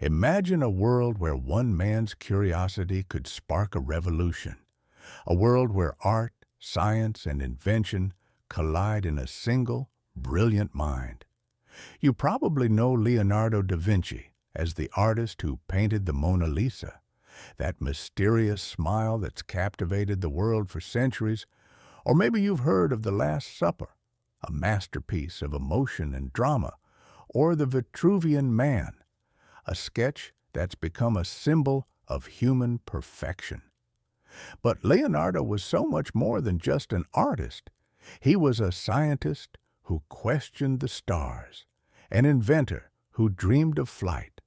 Imagine a world where one man's curiosity could spark a revolution. A world where art, science, and invention collide in a single, brilliant mind. You probably know Leonardo da Vinci as the artist who painted the Mona Lisa, that mysterious smile that's captivated the world for centuries. Or maybe you've heard of The Last Supper, a masterpiece of emotion and drama, or The Vitruvian Man, a sketch that's become a symbol of human perfection. But Leonardo was so much more than just an artist. He was a scientist who questioned the stars, an inventor who dreamed of flight,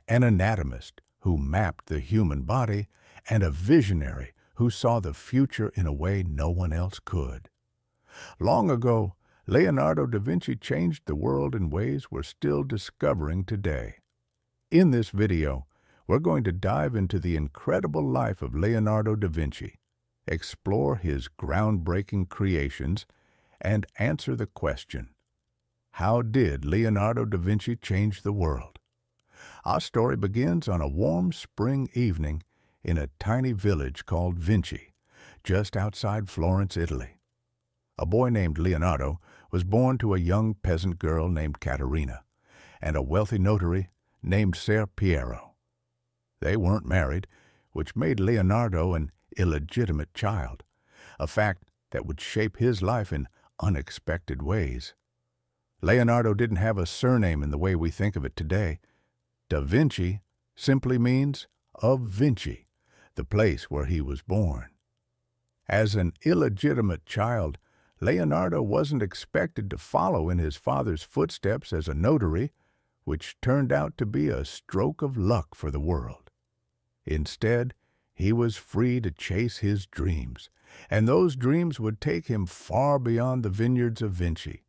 an anatomist who mapped the human body, and a visionary who saw the future in a way no one else could. Long ago, Leonardo da Vinci changed the world in ways we're still discovering today. In this video, we're going to dive into the incredible life of Leonardo da Vinci, explore his groundbreaking creations, and answer the question, how did Leonardo da Vinci change the world? Our story begins on a warm spring evening in a tiny village called Vinci, just outside Florence, Italy. A boy named Leonardo was born to a young peasant girl named Caterina and a wealthy notary named Ser Piero. They weren't married, which made Leonardo an illegitimate child, a fact that would shape his life in unexpected ways. Leonardo didn't have a surname in the way we think of it today. Da Vinci simply means of Vinci, the place where he was born. As an illegitimate child, Leonardo wasn't expected to follow in his father's footsteps as a notary, which turned out to be a stroke of luck for the world. Instead, he was free to chase his dreams, and those dreams would take him far beyond the vineyards of Vinci.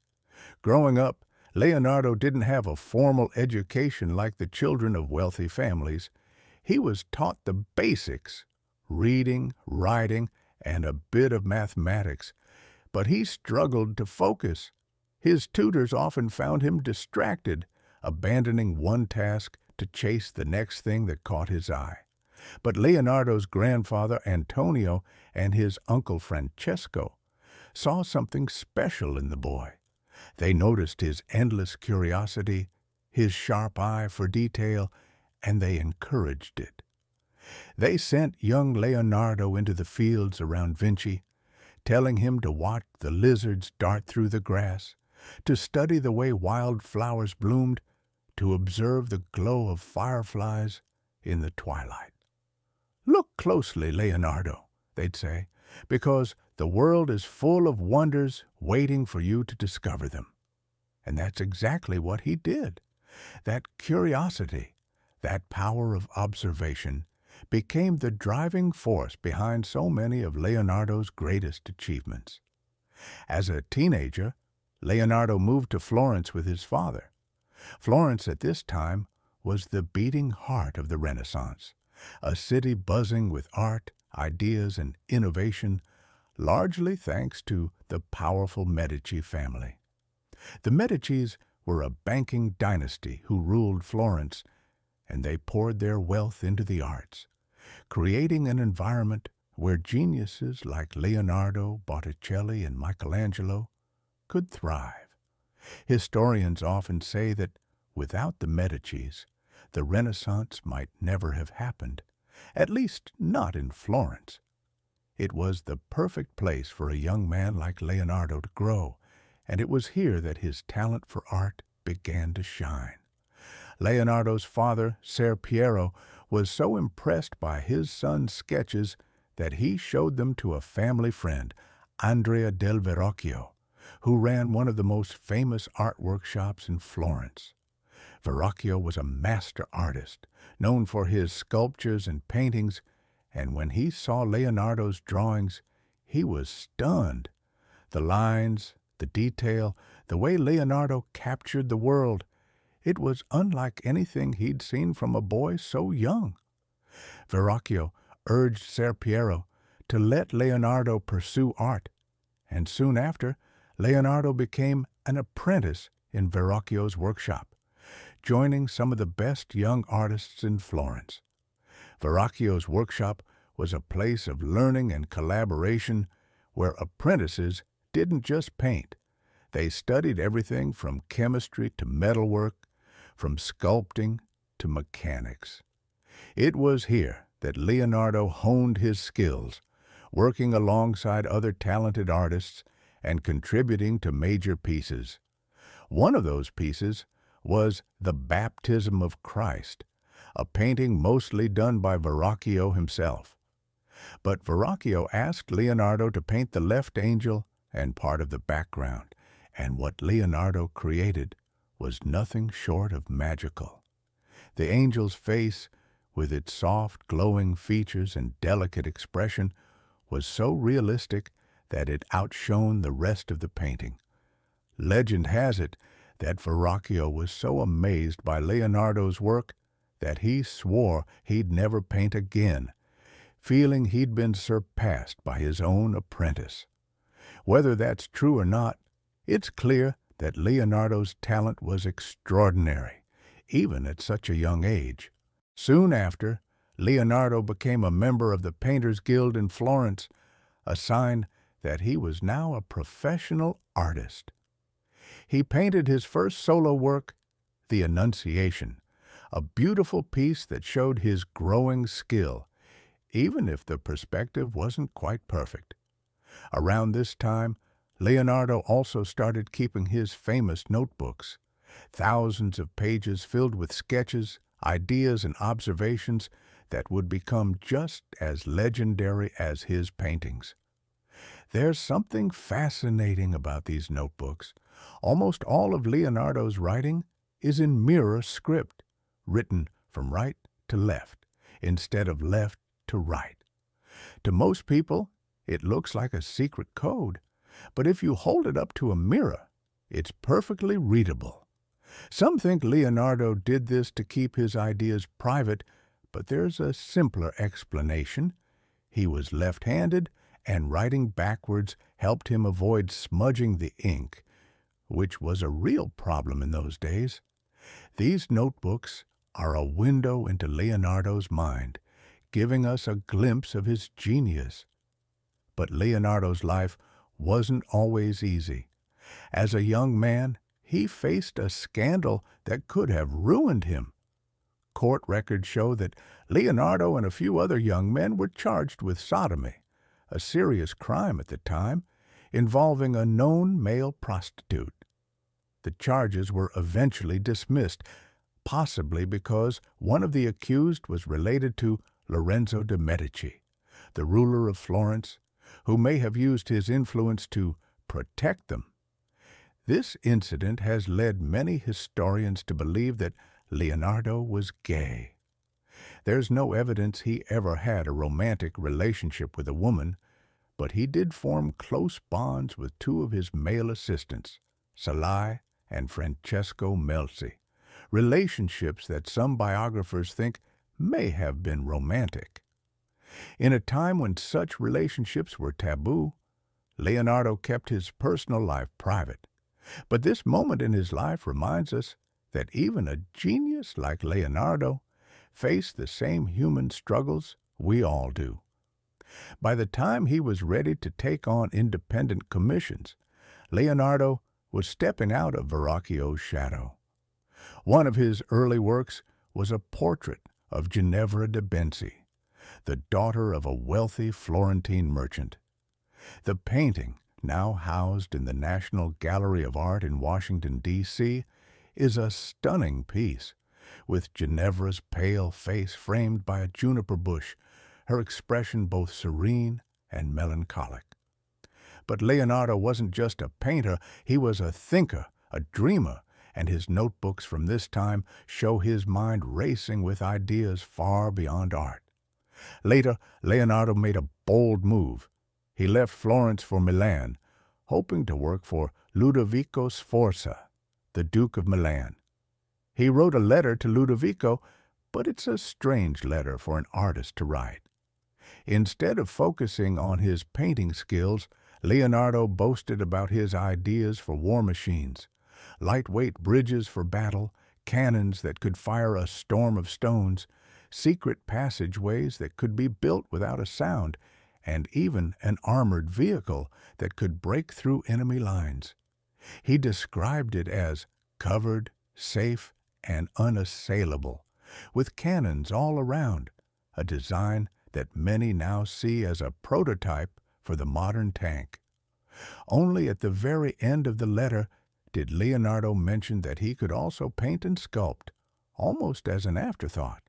Growing up, Leonardo didn't have a formal education like the children of wealthy families. He was taught the basics, reading, writing, and a bit of mathematics, but he struggled to focus. His tutors often found him distracted, abandoning one task to chase the next thing that caught his eye. But Leonardo's grandfather Antonio and his uncle Francesco saw something special in the boy. They noticed his endless curiosity, his sharp eye for detail, and they encouraged it. They sent young Leonardo into the fields around Vinci, telling him to watch the lizards dart through the grass, to study the way wildflowers bloomed, to observe the glow of fireflies in the twilight. "Look closely, Leonardo," they'd say, "because the world is full of wonders waiting for you to discover them." And that's exactly what he did. That curiosity, that power of observation, became the driving force behind so many of Leonardo's greatest achievements. As a teenager, Leonardo moved to Florence with his father. Florence at this time was the beating heart of the Renaissance, a city buzzing with art, ideas, and innovation, largely thanks to the powerful Medici family. The Medicis were a banking dynasty who ruled Florence, and they poured their wealth into the arts, creating an environment where geniuses like Leonardo, Botticelli, and Michelangelo could thrive. Historians often say that without the Medicis, the Renaissance might never have happened, at least not in Florence. It was the perfect place for a young man like Leonardo to grow, and it was here that his talent for art began to shine. Leonardo's father, Ser Piero, was so impressed by his son's sketches that he showed them to a family friend, Andrea del Verrocchio, who ran one of the most famous art workshops in Florence. Verrocchio was a master artist, known for his sculptures and paintings, and when he saw Leonardo's drawings, he was stunned. The lines, the detail, the way Leonardo captured the world, it was unlike anything he'd seen from a boy so young. Verrocchio urged Ser Piero to let Leonardo pursue art, and soon after, Leonardo became an apprentice in Verrocchio's workshop. joining some of the best young artists in Florence. Verrocchio's workshop was a place of learning and collaboration where apprentices didn't just paint. They studied everything from chemistry to metalwork, from sculpting to mechanics. It was here that Leonardo honed his skills, working alongside other talented artists and contributing to major pieces. One of those pieces was The Baptism of Christ, a painting mostly done by Verrocchio himself. But Verrocchio asked Leonardo to paint the left angel and part of the background, and what Leonardo created was nothing short of magical. The angel's face, with its soft, glowing features and delicate expression, was so realistic that it outshone the rest of the painting. Legend has it that Verrocchio was so amazed by Leonardo's work that he swore he'd never paint again, feeling he'd been surpassed by his own apprentice. Whether that's true or not, it's clear that Leonardo's talent was extraordinary, even at such a young age. Soon after, Leonardo became a member of the Painters Guild in Florence, a sign that he was now a professional artist. He painted his first solo work, The Annunciation, a beautiful piece that showed his growing skill, even if the perspective wasn't quite perfect. Around this time, Leonardo also started keeping his famous notebooks, thousands of pages filled with sketches, ideas, and observations that would become just as legendary as his paintings. There's something fascinating about these notebooks. Almost all of Leonardo's writing is in mirror script, written from right to left, instead of left to right. To most people, it looks like a secret code, but if you hold it up to a mirror, it's perfectly readable. Some think Leonardo did this to keep his ideas private, but there's a simpler explanation. He was left-handed, and writing backwards helped him avoid smudging the ink, which was a real problem in those days. These notebooks are a window into Leonardo's mind, giving us a glimpse of his genius. But Leonardo's life wasn't always easy. As a young man, he faced a scandal that could have ruined him. Court records show that Leonardo and a few other young men were charged with sodomy, a serious crime at the time, involving a known male prostitute. The charges were eventually dismissed, possibly because one of the accused was related to Lorenzo de' Medici, the ruler of Florence, who may have used his influence to protect them. This incident has led many historians to believe that Leonardo was gay. There's no evidence he ever had a romantic relationship with a woman, but he did form close bonds with two of his male assistants, Salai and Francesco Melzi, relationships that some biographers think may have been romantic. In a time when such relationships were taboo, Leonardo kept his personal life private. But this moment in his life reminds us that even a genius like Leonardo faced the same human struggles we all do. By the time he was ready to take on independent commissions, Leonardo was stepping out of Verrocchio's shadow. One of his early works was a portrait of Ginevra de' Benci, the daughter of a wealthy Florentine merchant. The painting, now housed in the National Gallery of Art in Washington, D.C., is a stunning piece, with Ginevra's pale face framed by a juniper bush, her expression both serene and melancholic. But Leonardo wasn't just a painter, he was a thinker, a dreamer, and his notebooks from this time show his mind racing with ideas far beyond art. Later, Leonardo made a bold move. He left Florence for Milan, hoping to work for Ludovico Sforza, the Duke of Milan. He wrote a letter to Ludovico, but it's a strange letter for an artist to write. Instead of focusing on his painting skills, Leonardo boasted about his ideas for war machines, lightweight bridges for battle, cannons that could fire a storm of stones, secret passageways that could be built without a sound, and even an armored vehicle that could break through enemy lines. He described it as covered, safe, and unassailable, with cannons all around, a design that many now see as a prototype for the modern tank. Only at the very end of the letter did Leonardo mention that he could also paint and sculpt, almost as an afterthought.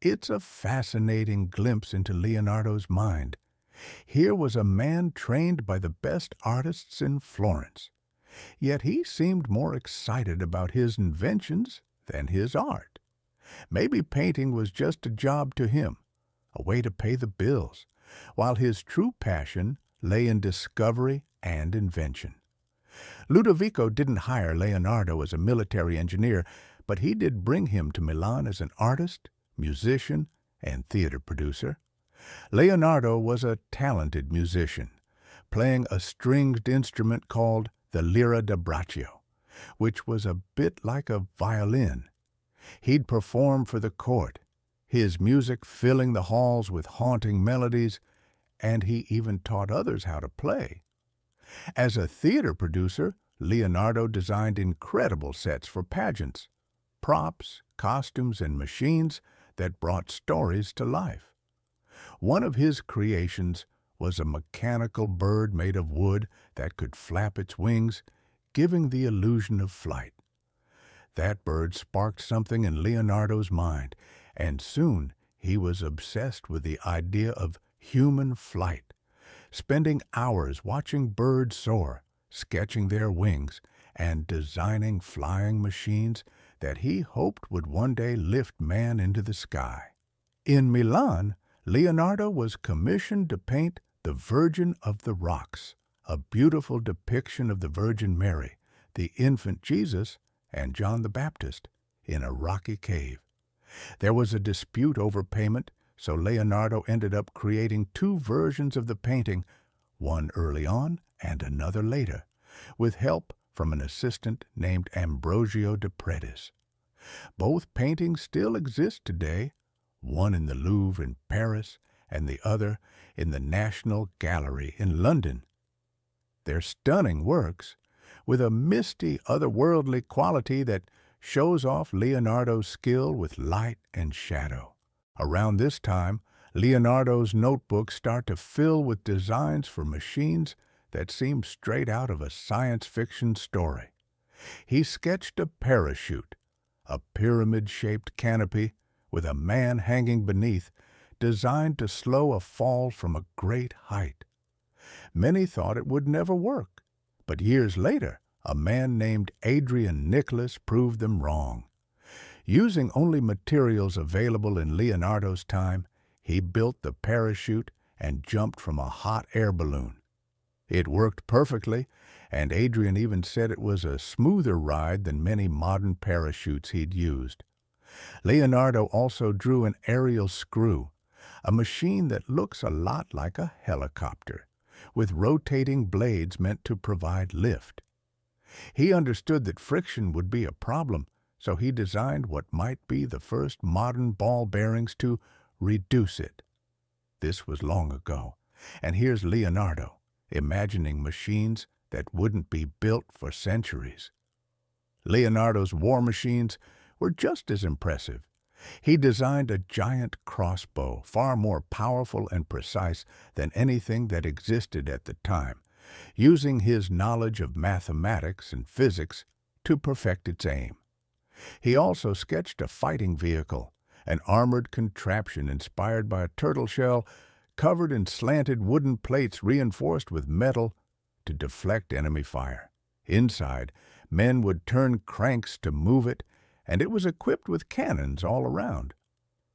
It's a fascinating glimpse into Leonardo's mind. Here was a man trained by the best artists in Florence, yet he seemed more excited about his inventions than his art. Maybe painting was just a job to him, a way to pay the bills, while his true passion lay in discovery and invention. Ludovico didn't hire Leonardo as a military engineer, but he did bring him to Milan as an artist, musician, and theater producer. Leonardo was a talented musician, playing a stringed instrument called the lira da braccio, which was a bit like a violin. He'd perform for the court, his music filling the halls with haunting melodies, and he even taught others how to play. As a theater producer, Leonardo designed incredible sets for pageants, props, costumes, and machines that brought stories to life. One of his creations was a mechanical bird made of wood that could flap its wings, giving the illusion of flight. That bird sparked something in Leonardo's mind, and soon he was obsessed with the idea of human flight, spending hours watching birds soar, sketching their wings, and designing flying machines that he hoped would one day lift man into the sky. In Milan, Leonardo was commissioned to paint the Virgin of the Rocks, a beautiful depiction of the Virgin Mary, the infant Jesus, and John the Baptist in a rocky cave. There was a dispute over payment, so Leonardo ended up creating two versions of the painting, one early on and another later, with help from an assistant named Ambrosio de Predis. Both paintings still exist today, one in the Louvre in Paris and the other in the National Gallery in London. They're stunning works, with a misty, otherworldly quality that shows off Leonardo's skill with light and shadow. Around this time, Leonardo's notebooks start to fill with designs for machines that seem straight out of a science fiction story. He sketched a parachute, a pyramid-shaped canopy with a man hanging beneath, designed to slow a fall from a great height. Many thought it would never work, but years later, a man named Adrian Nicholas proved them wrong. Using only materials available in Leonardo's time, he built the parachute and jumped from a hot air balloon. It worked perfectly, and Adrian even said it was a smoother ride than many modern parachutes he'd used. Leonardo also drew an aerial screw, a machine that looks a lot like a helicopter, with rotating blades meant to provide lift. He understood that friction would be a problem, so he designed what might be the first modern ball bearings to reduce it. This was long ago, and here's Leonardo, imagining machines that wouldn't be built for centuries. Leonardo's war machines were just as impressive. He designed a giant crossbow, far more powerful and precise than anything that existed at the time, using his knowledge of mathematics and physics to perfect its aim. He also sketched a fighting vehicle, an armored contraption inspired by a turtle shell covered in slanted wooden plates reinforced with metal to deflect enemy fire. Inside, men would turn cranks to move it, and it was equipped with cannons all around.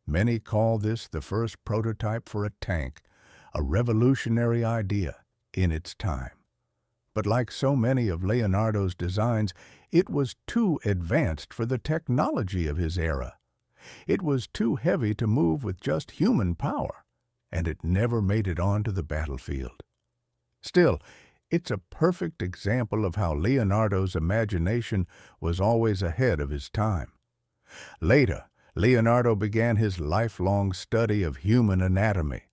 Many call this the first prototype for a tank, a revolutionary idea in its time. But like so many of Leonardo's designs, it was too advanced for the technology of his era. It was too heavy to move with just human power, and it never made it onto the battlefield. Still, it's a perfect example of how Leonardo's imagination was always ahead of his time. Later, Leonardo began his lifelong study of human anatomy.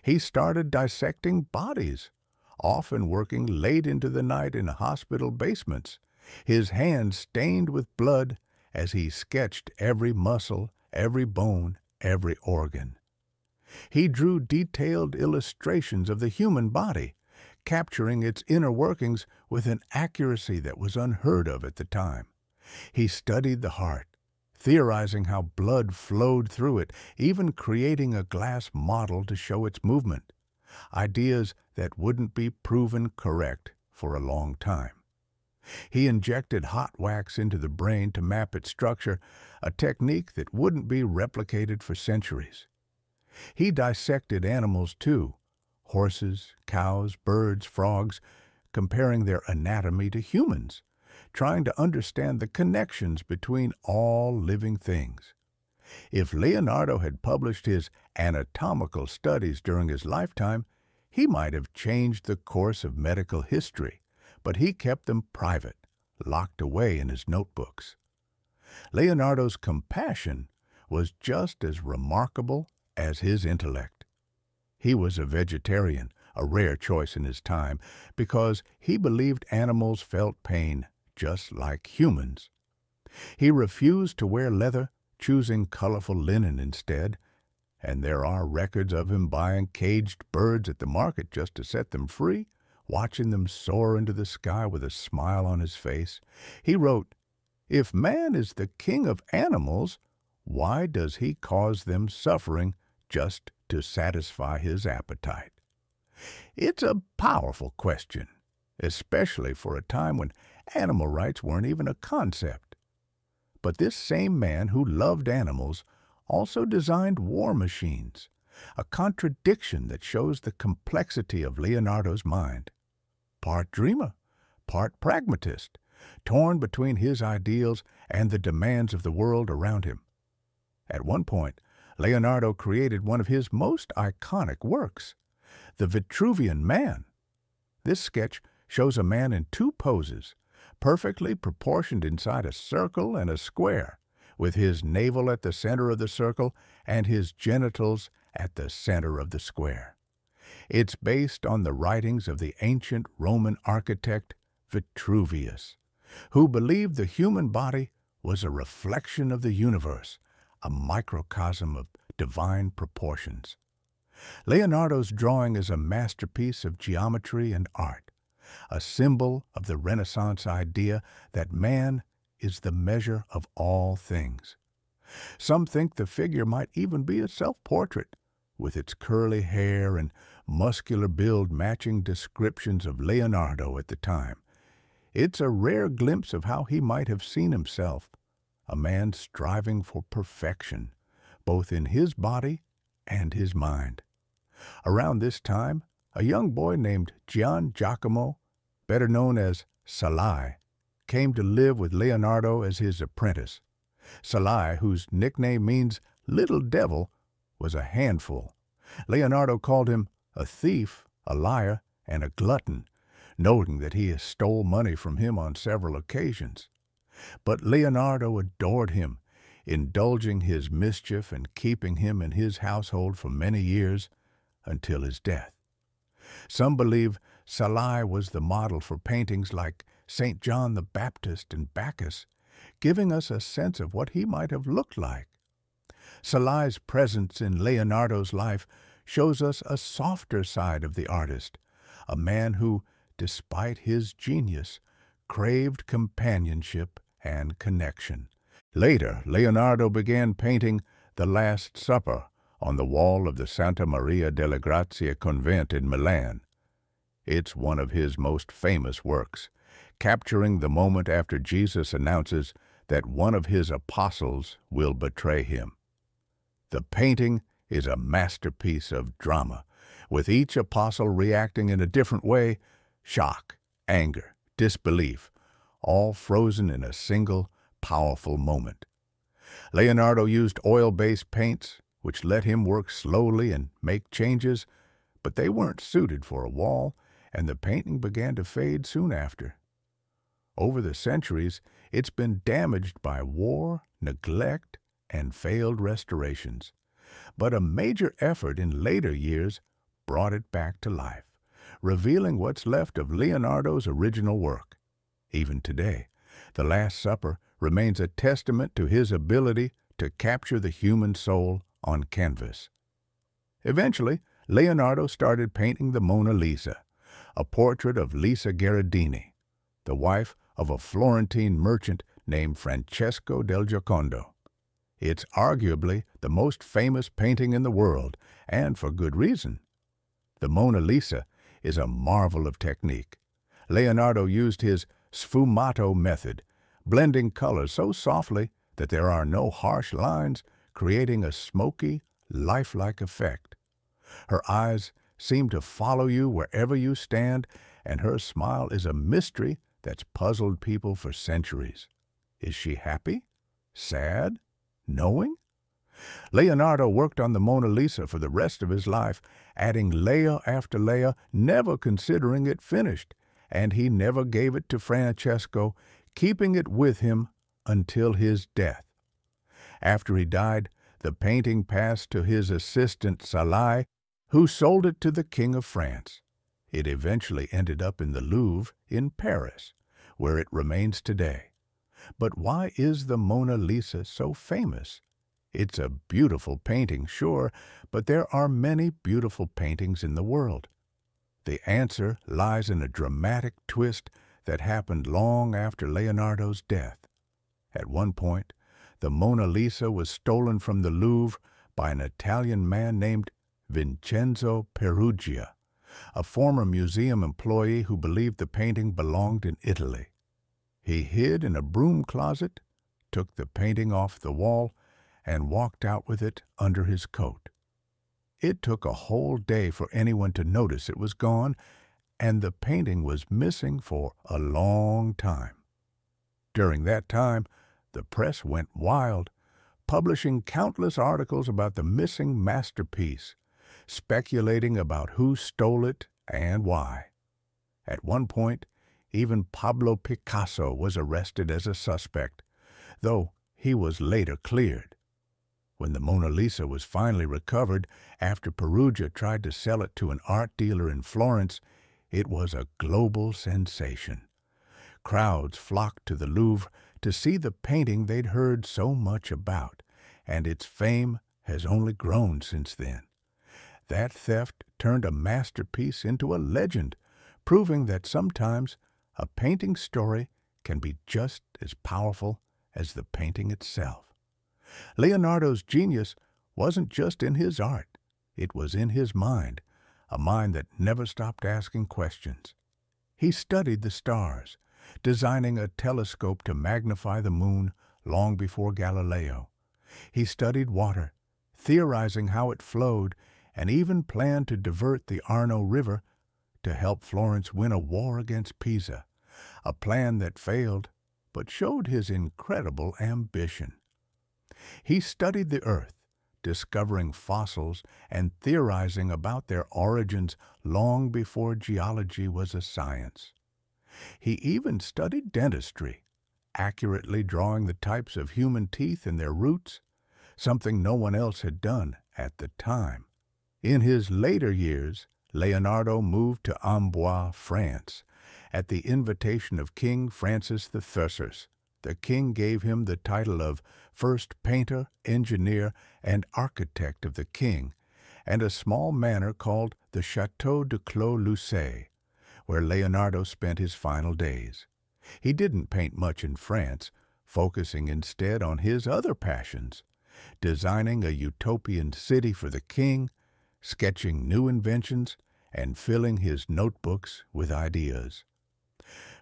He started dissecting bodies, often working late into the night in hospital basements, his hands stained with blood as he sketched every muscle, every bone, every organ. He drew detailed illustrations of the human body, capturing its inner workings with an accuracy that was unheard of at the time. He studied the heart, theorizing how blood flowed through it, even creating a glass model to show its movement, ideas that wouldn't be proven correct for a long time. He injected hot wax into the brain to map its structure, a technique that wouldn't be replicated for centuries. He dissected animals too, horses, cows, birds, frogs, comparing their anatomy to humans, trying to understand the connections between all living things. If Leonardo had published his anatomical studies during his lifetime, he might have changed the course of medical history, but he kept them private, locked away in his notebooks. Leonardo's compassion was just as remarkable as his intellect. He was a vegetarian, a rare choice in his time, because he believed animals felt pain just like humans. He refused to wear leather, choosing colorful linen instead, and there are records of him buying caged birds at the market just to set them free, watching them soar into the sky with a smile on his face. He wrote, "If man is the king of animals, why does he cause them suffering just to satisfy his appetite?" It's a powerful question, especially for a time when animal rights weren't even a concept. But this same man who loved animals also designed war machines, a contradiction that shows the complexity of Leonardo's mind. Part dreamer, part pragmatist, torn between his ideals and the demands of the world around him. At one point, Leonardo created one of his most iconic works, the Vitruvian Man. This sketch shows a man in two poses, perfectly proportioned inside a circle and a square, with his navel at the center of the circle and his genitals at the center of the square. It's based on the writings of the ancient Roman architect Vitruvius, who believed the human body was a reflection of the universe, a microcosm of divine proportions. Leonardo's drawing is a masterpiece of geometry and art, a symbol of the Renaissance idea that man is the measure of all things. Some think the figure might even be a self-portrait, with its curly hair and muscular build matching descriptions of Leonardo at the time. It's a rare glimpse of how he might have seen himself, a man striving for perfection, both in his body and his mind. Around this time, a young boy named Gian Giacomo, better known as Salai, came to live with Leonardo as his apprentice. Salai, whose nickname means Little Devil, was a handful. Leonardo called him a thief, a liar, and a glutton, noting that he stole money from him on several occasions. But Leonardo adored him, indulging his mischief and keeping him in his household for many years until his death. Some believe Salai was the model for paintings like St. John the Baptist and Bacchus, giving us a sense of what he might have looked like. Salai's presence in Leonardo's life shows us a softer side of the artist, a man who, despite his genius, craved companionship and connection. Later, Leonardo began painting The Last Supper on the wall of the Santa Maria delle Grazie convent in Milan. It's one of his most famous works, capturing the moment after Jesus announces that one of his apostles will betray him. The painting is a masterpiece of drama, with each apostle reacting in a different way: shock, anger, disbelief, all frozen in a single, powerful moment. Leonardo used oil-based paints, which let him work slowly and make changes, but they weren't suited for a wall, and the painting began to fade soon after. Over the centuries, it's been damaged by war, neglect, and failed restorations. But a major effort in later years brought it back to life, revealing what's left of Leonardo's original work. Even today, The Last Supper remains a testament to his ability to capture the human soul on canvas. Eventually, Leonardo started painting the Mona Lisa, a portrait of Lisa Gherardini, the wife of a Florentine merchant named Francesco del Giocondo. It's arguably the most famous painting in the world, and for good reason. The Mona Lisa is a marvel of technique. Leonardo used his sfumato method, blending colors so softly that there are no harsh lines, creating a smoky, lifelike effect. Her eyes seem to follow you wherever you stand, and her smile is a mystery that's puzzled people for centuries. Is she happy? Sad? Knowing? Leonardo worked on the Mona Lisa for the rest of his life, adding layer after layer, never considering it finished, and he never gave it to Francesco, keeping it with him until his death. After he died, the painting passed to his assistant Salai, who sold it to the King of France. It eventually ended up in the Louvre in Paris, where it remains today. But why is the Mona Lisa so famous? It's a beautiful painting, sure, but there are many beautiful paintings in the world. The answer lies in a dramatic twist that happened long after Leonardo's death. At one point, the Mona Lisa was stolen from the Louvre by an Italian man named Vincenzo Peruggia, a former museum employee who believed the painting belonged in Italy. He hid in a broom closet, took the painting off the wall, and walked out with it under his coat. It took a whole day for anyone to notice it was gone, and the painting was missing for a long time. During that time, the press went wild, publishing countless articles about the missing masterpiece, speculating about who stole it and why. At one point, even Pablo Picasso was arrested as a suspect, though he was later cleared. When the Mona Lisa was finally recovered after Perugia tried to sell it to an art dealer in Florence, it was a global sensation. Crowds flocked to the Louvre to see the painting they'd heard so much about, and its fame has only grown since then. That theft turned a masterpiece into a legend, proving that sometimes a painting's story can be just as powerful as the painting itself. Leonardo's genius wasn't just in his art, it was in his mind, a mind that never stopped asking questions. He studied the stars, designing a telescope to magnify the moon long before Galileo. He studied water, theorizing how it flowed, and even planned to divert the Arno River to help Florence win a war against Pisa, a plan that failed but showed his incredible ambition. He studied the Earth, discovering fossils and theorizing about their origins long before geology was a science. He even studied dentistry, accurately drawing the types of human teeth and their roots, something no one else had done at the time. In his later years, Leonardo moved to Amboise, France. At the invitation of King Francis I, the king gave him the title of first painter, engineer, and architect of the king, and a small manor called the Château de Clos-Lucé, where Leonardo spent his final days. He didn't paint much in France, focusing instead on his other passions, designing a utopian city for the king, sketching new inventions, and filling his notebooks with ideas.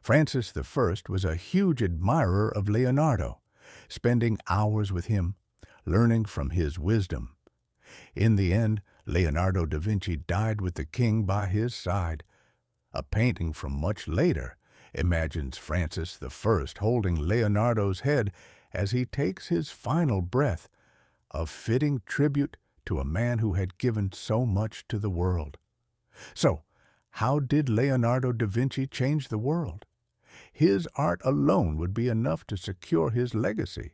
Francis I was a huge admirer of Leonardo, spending hours with him, learning from his wisdom. In the end, Leonardo da Vinci died with the king by his side. A painting from much later imagines Francis I holding Leonardo's head as he takes his final breath, a fitting tribute to a man who had given so much to the world. So, how did Leonardo da Vinci change the world? His art alone would be enough to secure his legacy.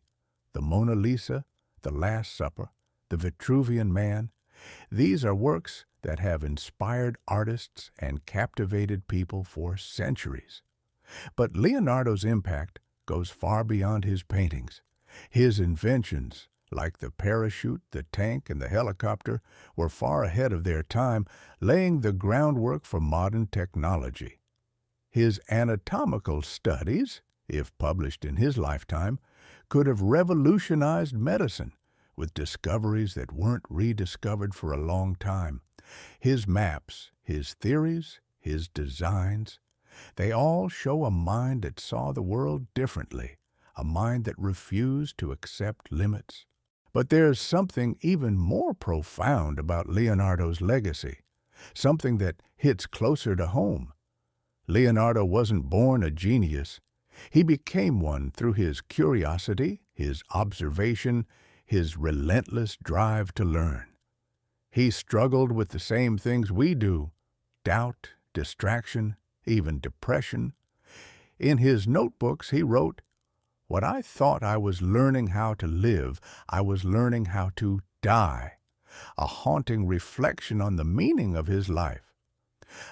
The Mona Lisa, The Last Supper, The Vitruvian Man, these are works that have inspired artists and captivated people for centuries. But Leonardo's impact goes far beyond his paintings. His inventions, like the parachute, the tank, and the helicopter, were far ahead of their time, laying the groundwork for modern technology. His anatomical studies, if published in his lifetime, could have revolutionized medicine, with discoveries that weren't rediscovered for a long time. His maps, his theories, his designs, they all show a mind that saw the world differently, a mind that refused to accept limits. But there's something even more profound about Leonardo's legacy, something that hits closer to home. Leonardo wasn't born a genius. He became one through his curiosity, his observation, his relentless drive to learn. He struggled with the same things we do: doubt, distraction, even depression. In his notebooks, he wrote, "What I thought I was learning how to live, I was learning how to die," a haunting reflection on the meaning of his life.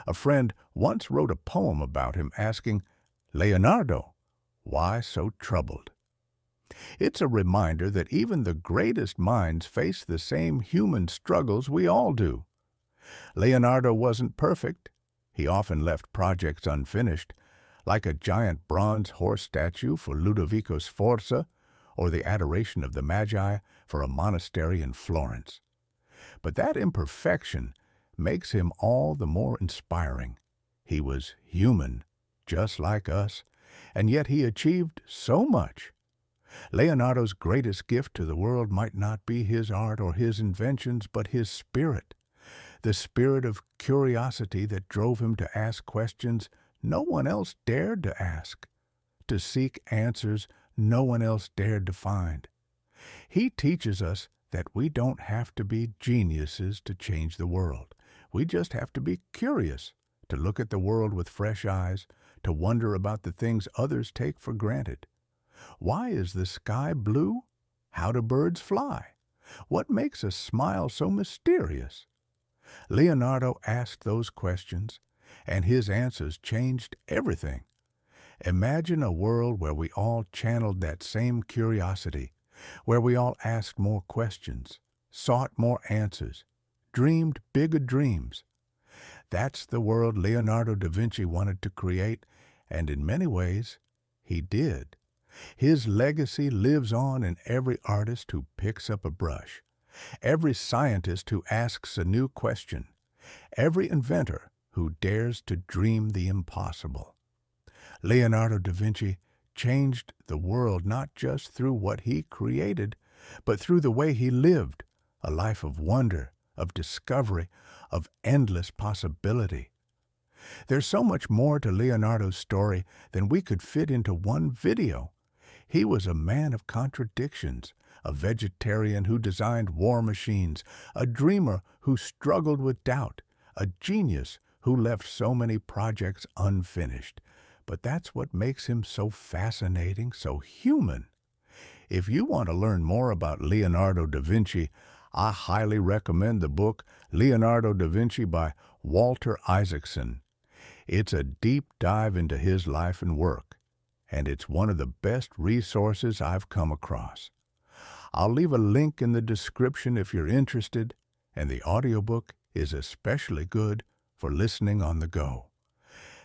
A friend once wrote a poem about him asking, "Leonardo, why so troubled?" It's a reminder that even the greatest minds face the same human struggles we all do. Leonardo wasn't perfect. He often left projects unfinished, like a giant bronze horse statue for Ludovico Sforza or the Adoration of the Magi for a monastery in Florence. But that imperfection makes him all the more inspiring. He was human, just like us, and yet he achieved so much. Leonardo's greatest gift to the world might not be his art or his inventions, but his spirit, the spirit of curiosity that drove him to ask questions no one else dared to ask, to seek answers no one else dared to find. He teaches us that we don't have to be geniuses to change the world. We just have to be curious, to look at the world with fresh eyes, to wonder about the things others take for granted. Why is the sky blue? How do birds fly? What makes a smile so mysterious? Leonardo asked those questions, and his answers changed everything. Imagine a world where we all channeled that same curiosity, where we all asked more questions, sought more answers, dreamed bigger dreams. That's the world Leonardo da Vinci wanted to create, and in many ways, he did. His legacy lives on in every artist who picks up a brush, every scientist who asks a new question, every inventor who dares to dream the impossible. Leonardo da Vinci changed the world not just through what he created, but through the way he lived, a life of wonder, of discovery, of endless possibility. There's so much more to Leonardo's story than we could fit into one video. He was a man of contradictions, a vegetarian who designed war machines, a dreamer who struggled with doubt, a genius who left so many projects unfinished. But that's what makes him so fascinating, so human. If you want to learn more about Leonardo da Vinci, I highly recommend the book Leonardo da Vinci by Walter Isaacson. It's a deep dive into his life and work, and it's one of the best resources I've come across. I'll leave a link in the description if you're interested, and the audiobook is especially good for listening on the go.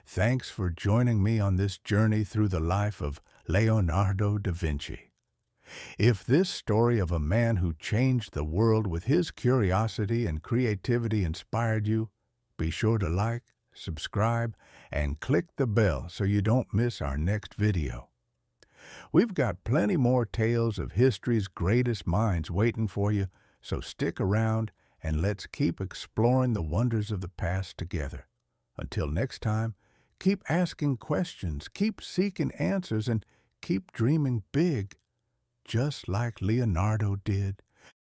Thanks for joining me on this journey through the life of Leonardo da Vinci. If this story of a man who changed the world with his curiosity and creativity inspired you, be sure to like, subscribe, and click the bell so you don't miss our next video. We've got plenty more tales of history's greatest minds waiting for you, so stick around and let's keep exploring the wonders of the past together. Until next time, keep asking questions, keep seeking answers, and keep dreaming big, just like Leonardo did.